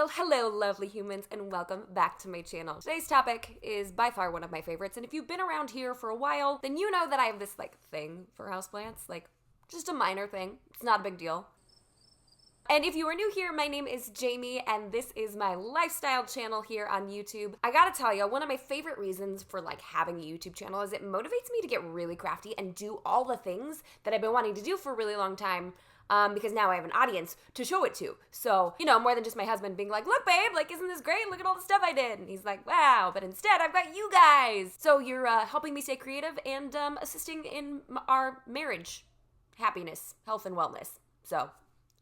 Well, hello lovely humans and welcome back to my channel. Today's topic is by far one of my favorites, and if you've been around here for a while, then you know that I have this thing for houseplants, just a minor thing. It's not a big deal. And if you are new here, my name is Jamie, and this is my lifestyle channel here on YouTube. I gotta tell you, one of my favorite reasons for having a YouTube channel is it motivates me to get really crafty and do all the things that I've been wanting to do for a really long time. Because now I have an audience to show it to. So, more than just my husband being like, look babe, isn't this great? Look at all the stuff I did. And he's like, wow, but instead I've got you guys. So you're helping me stay creative and assisting in our marriage, happiness, health, and wellness. So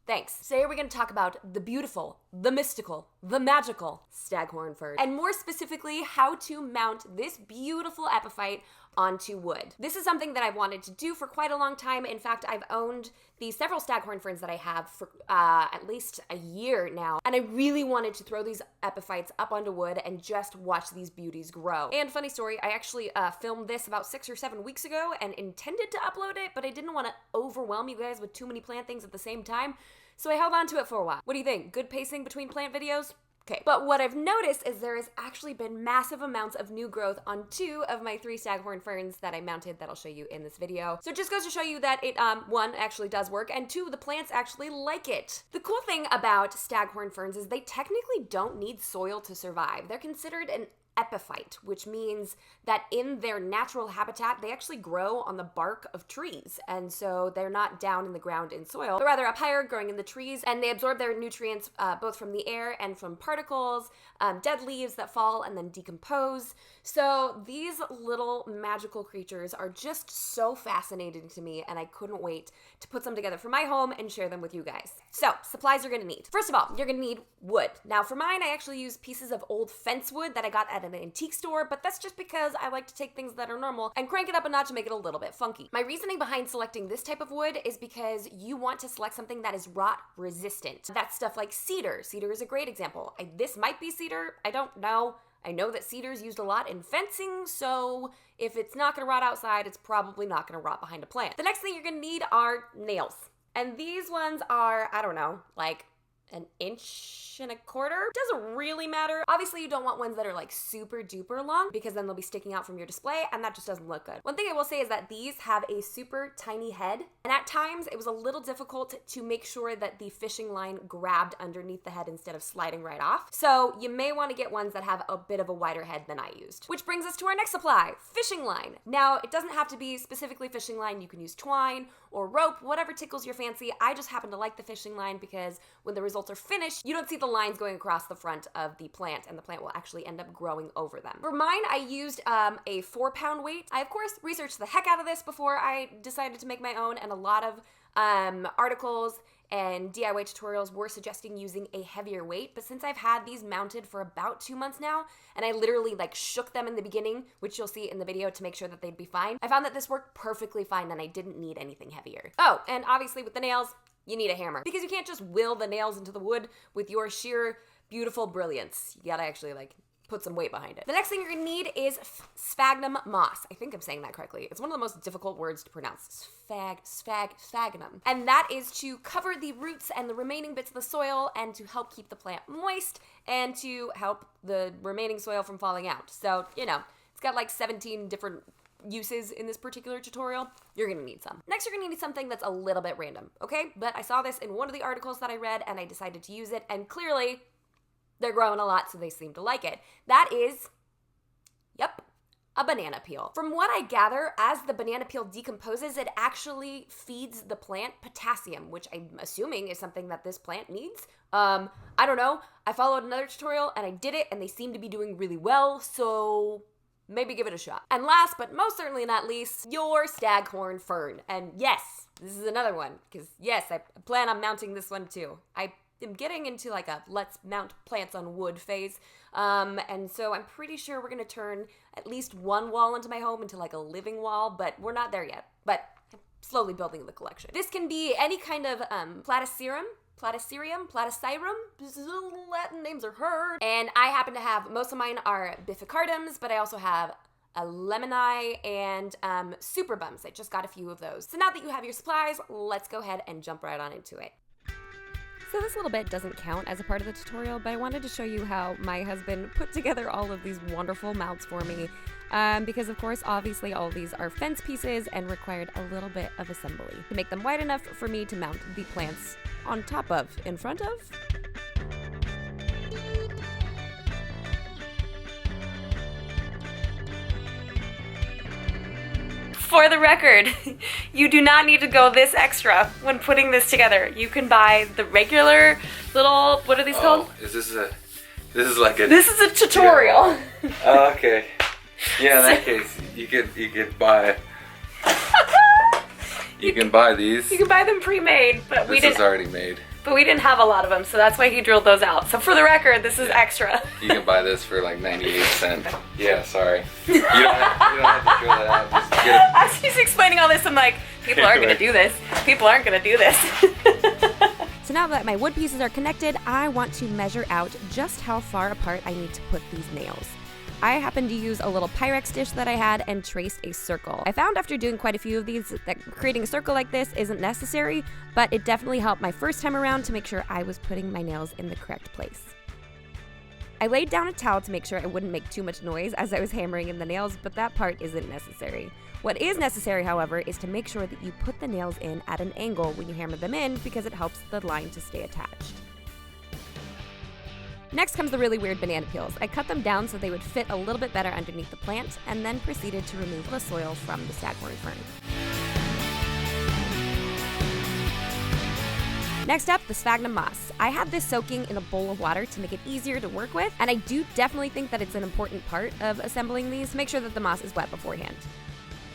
thanks. Today we're going to talk about the beautiful, the mystical, the magical staghorn fern. And more specifically, how to mount this beautiful epiphyte onto wood. This is something that I've wanted to do for quite a long time. In fact, I've owned the several staghorn ferns that I have for at least a year now. And I really wanted to throw these epiphytes up onto wood and just watch these beauties grow. And funny story, I actually filmed this about 6 or 7 weeks ago and intended to upload it, but I didn't want to overwhelm you guys with too many plant things at the same time. So I held on to it for a while. What do you think? Good pacing between plant videos? Okay, but what I've noticed is there has actually been massive amounts of new growth on 2 of my 3 staghorn ferns that I mounted that I'll show you in this video. So it just goes to show you that it, 1, actually does work, and 2, the plants actually like it. The cool thing about staghorn ferns is they technically don't need soil to survive. They're considered an epiphyte, which means that in their natural habitat, they actually grow on the bark of trees. And so they're not down in the ground in soil, but rather up higher, growing in the trees, and they absorb their nutrients both from the air and from particles, dead leaves that fall and then decompose. So these little magical creatures are just so fascinating to me, and I couldn't wait to put some together for my home and share them with you guys. So, supplies you're gonna need. First of all, you're gonna need wood. Now for mine, I actually use pieces of old fence wood that I got at an antique store, but that's just because I like to take things that are normal and crank it up a notch and make it a little bit funky. My reasoning behind selecting this type of wood is because you want to select something that is rot resistant. That's stuff like cedar. Cedar is a great example. This might be cedar, I don't know. I know that cedar's used a lot in fencing, so if it's not gonna rot outside, it's probably not gonna rot behind a plant. The next thing you're gonna need are nails. And these ones are, I don't know, an inch and a quarter. Doesn't really matter. Obviously, you don't want ones that are super duper long because then they'll be sticking out from your display and that just doesn't look good. One thing I will say is that these have a super tiny head, and at times it was a little difficult to make sure that the fishing line grabbed underneath the head instead of sliding right off. So you may want to get ones that have a bit of a wider head than I used. Which brings us to our next supply, fishing line. Now, it doesn't have to be specifically fishing line. You can use twine or rope, whatever tickles your fancy. I just happen to like the fishing line because when the results are finished, you don't see the lines going across the front of the plant, and the plant will actually end up growing over them. For mine, I used a 4-pound weight. I, of course, researched the heck out of this before I decided to make my own, and a lot of articles and DIY tutorials were suggesting using a heavier weight, but since I've had these mounted for about 2 months now, and I literally shook them in the beginning, which you'll see in the video to make sure that they'd be fine, I found that this worked perfectly fine and I didn't need anything heavier. Oh, and obviously with the nails, you need a hammer because you can't just will the nails into the wood with your sheer beautiful brilliance. You gotta actually put some weight behind it. The next thing you're gonna need is Spagna Moss. I think I'm saying that correctly. It's one of the most difficult words to pronounce. Sphagnum. And that is to cover the roots and the remaining bits of the soil and to help keep the plant moist and to help the remaining soil from falling out. So, it's got 17 different uses in this particular tutorial. You're gonna need some. Next, you're gonna need something that's a little bit random, okay? But I saw this in one of the articles that I read and I decided to use it, and clearly they're growing a lot, so they seem to like it. That is, a banana peel. From what I gather, as the banana peel decomposes, it actually feeds the plant potassium, which I'm assuming is something that this plant needs. I don't know. I followed another tutorial and I did it and they seem to be doing really well, so maybe give it a shot. And last, but most certainly not least, your staghorn fern. And yes, this is another one, because yes, I plan on mounting this one too. I'm getting into a let's mount plants on wood phase. And so I'm pretty sure we're gonna turn at least one wall into my home into a living wall, but we're not there yet. But I'm slowly building the collection. This can be any kind of platycerium, Latin names are heard. And I happen to have, most of mine are bifficardums, but I also have a lemoni and super bums. I just got a few of those. So now that you have your supplies, let's go ahead and jump right on into it. So this little bit doesn't count as a part of the tutorial, but I wanted to show you how my husband put together all of these wonderful mounts for me. Because of course, obviously all of these are fence pieces and required a little bit of assembly to make them wide enough for me to mount the plants on top of, in front of. For the record, you do not need to go this extra when putting this together. You can buy the regular little, what are these called? This is like a... This is a tutorial. Yeah. Oh, okay. Yeah, in that case, you could buy... You can buy these. You can buy them pre-made, but this is already made. But we didn't have a lot of them, so that's why he drilled those out. So for the record, this is extra. You can buy this for like 98 cents. Yeah, sorry. You don't have to drill it out. Just get it. As he's explaining all this, I'm like, people aren't going to do this. People aren't going to do this. So now that my wood pieces are connected, I want to measure out just how far apart I need to put these nails. I happened to use a little Pyrex dish that I had and traced a circle. I found after doing quite a few of these that creating a circle like this isn't necessary, but it definitely helped my first time around to make sure I was putting my nails in the correct place. I laid down a towel to make sure I wouldn't make too much noise as I was hammering in the nails, but that part isn't necessary. What is necessary, however, is to make sure that you put the nails in at an angle when you hammer them in because it helps the line to stay attached. Next comes the really weird banana peels. I cut them down so they would fit a little bit better underneath the plant and then proceeded to remove the soil from the Staghorn fern. Next up, the Spagna Moss. I had this soaking in a bowl of water to make it easier to work with, and I do definitely think that it's an important part of assembling these. Make sure that the moss is wet beforehand.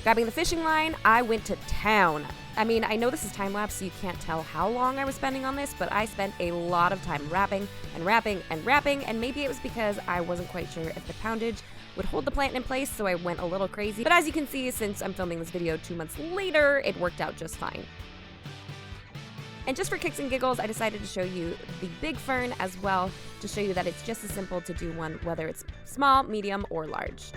Grabbing the fishing line, I went to town. I mean, I know this is time-lapse, so you can't tell how long I was spending on this, but I spent a lot of time wrapping and wrapping and wrapping, and maybe it was because I wasn't quite sure if the poundage would hold the plant in place, so I went a little crazy. But as you can see, since I'm filming this video 2 months later, it worked out just fine. And just for kicks and giggles, I decided to show you the big fern as well, to show you that it's just as simple to do one, whether it's small, medium, or large.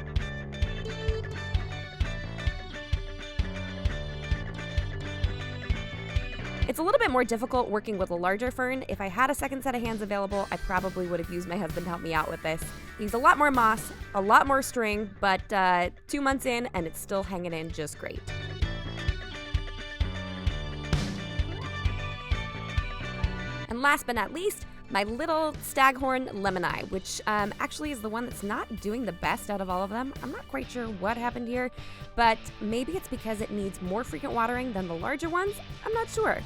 It's a little bit more difficult working with a larger fern. If I had a second set of hands available, I probably would have used my husband to help me out with this. He's a lot more moss, a lot more string, but 2 months in and it's still hanging in just great. And last but not least, my little Staghorn lemon eye, which actually is the one that's not doing the best out of all of them. I'm not quite sure what happened here, but maybe it's because it needs more frequent watering than the larger ones. I'm not sure.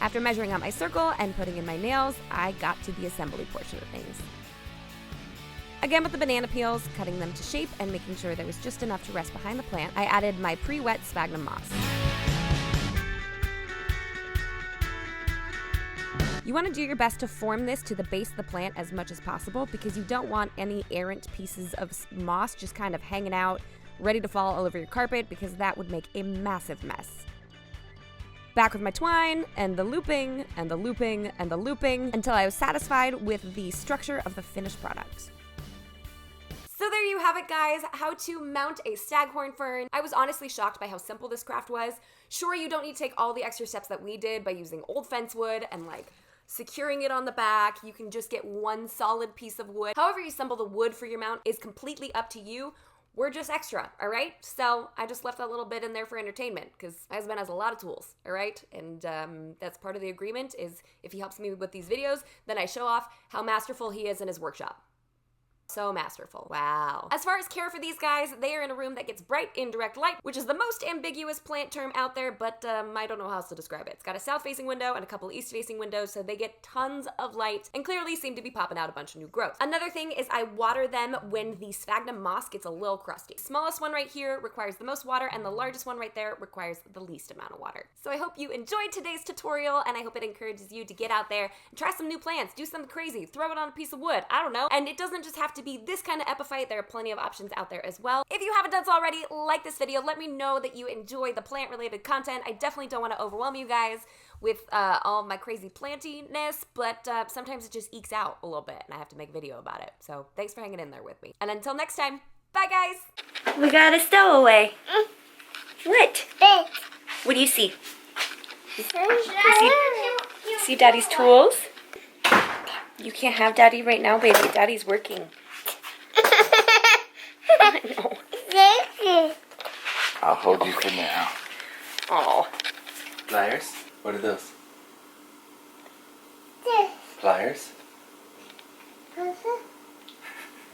After measuring out my circle and putting in my nails, I got to the assembly portion of things. Again with the banana peels, cutting them to shape and making sure there was just enough to rest behind the plant, I added my pre-wet Spagna Moss. You want to do your best to form this to the base of the plant as much as possible because you don't want any errant pieces of moss just kind of hanging out, ready to fall all over your carpet because that would make a massive mess. Back with my twine, and the looping, and the looping, and the looping, until I was satisfied with the structure of the finished product. So there you have it, guys, how to mount a staghorn fern. I was honestly shocked by how simple this craft was. Sure, you don't need to take all the extra steps that we did by using old fence wood and securing it on the back. You can just get one solid piece of wood. However you assemble the wood for your mount is completely up to you. We're just extra, all right? So I just left that little bit in there for entertainment because my husband has a lot of tools, all right? And that's part of the agreement is if he helps me with these videos, then I show off how masterful he is in his workshop. So masterful. Wow. As far as care for these guys, they are in a room that gets bright indirect light, which is the most ambiguous plant term out there, but I don't know how else to describe it. It's got a south-facing window and a couple east-facing windows, so they get tons of light and clearly seem to be popping out a bunch of new growth. Another thing is I water them when the sphagnum moss gets a little crusty. The smallest one right here requires the most water, and the largest one right there requires the least amount of water. So I hope you enjoyed today's tutorial, and I hope it encourages you to get out there and try some new plants, do something crazy, throw it on a piece of wood, I don't know. And it doesn't just have to be this kind of epiphyte, there are plenty of options out there as well. If you haven't done so already, like this video, let me know that you enjoy the plant related content. I definitely don't want to overwhelm you guys with all my crazy plantiness, but sometimes it just ekes out a little bit and I have to make a video about it. So thanks for hanging in there with me. And until next time, bye guys! We got a stowaway. What? What do you see? See Daddy's tools? You can't have Daddy right now, baby. Daddy's working. I know. I'll hold you for now. Oh. Pliers? What are those? Pliers?